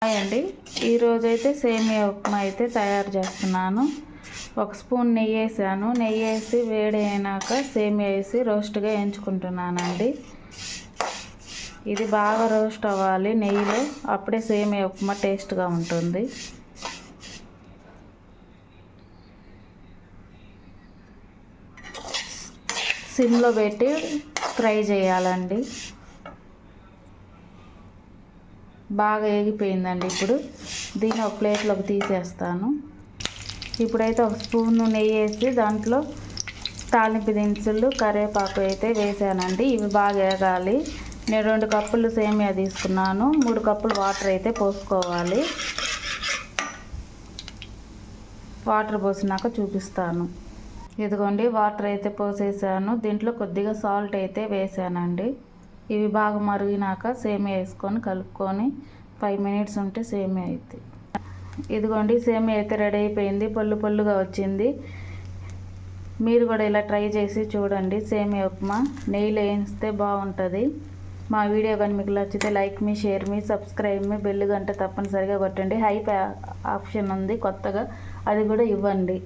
Hi అండి, ఈరోజైతే సేమియా ఉప్మా అయితే తయారు చేస్తున్నాను. 1 స్పూన్ నెయ్యి వేసాను. నెయ్యి వేసి వేడి అయినాక సేమియా వేసి రోస్ట్గా వేయించుకుంటున్నానండి. ఇది బాగా రోస్ట్ అవ్వాలి నెయ్యిలో, అప్పుడే సేమియా ఉప్మా టేస్ట్గా ఉంటుంది. సిమ్లో పెట్టి ఫ్రై చేయాలండి. బాగా వేగిపోయిందండి. ఇప్పుడు దీన్ని ఒక ప్లేట్లోకి తీసేస్తాను. ఇప్పుడైతే 1 స్పూన్ నెయ్యి వేసి దాంట్లో తాలింపు దినుసులు కరివేపాకు అయితే వేసానండి. ఇవి బాగా వేగాలి. నేను 2 కప్పులు సేమియా తీసుకున్నాను. 3 కప్పులు వాటర్ అయితే పోసుకోవాలి. వాటర్ పోసినాక చూపిస్తాను. ఇదిగోండి, వాటర్ అయితే పోసేసాను. దీంట్లో కొద్దిగా సాల్ట్ అయితే వేసానండి. ఇవి బాగా మరిగినాక సేమియా వేసుకొని కలుపుకొని 5 మినిట్స్ ఉంటే సేమియా అయితే ఇదిగోండి, సేమియా అయితే రెడీ అయిపోయింది. పొల్లుగా వచ్చింది. మీరు కూడా ఇలా ట్రై చేసి చూడండి. సేమియా ఉప్మా నెయ్యిలో వేయిస్తే బాగుంటుంది. మా వీడియో కానీ మీకు నచ్చితే లైక్ మీ, షేర్ మీ, సబ్స్క్రైబ్ మీ, బెల్ గంట తప్పనిసరిగా కొట్టండి. హైప్ ఆప్షన్ ఉంది కొత్తగా, అది కూడా ఇవ్వండి.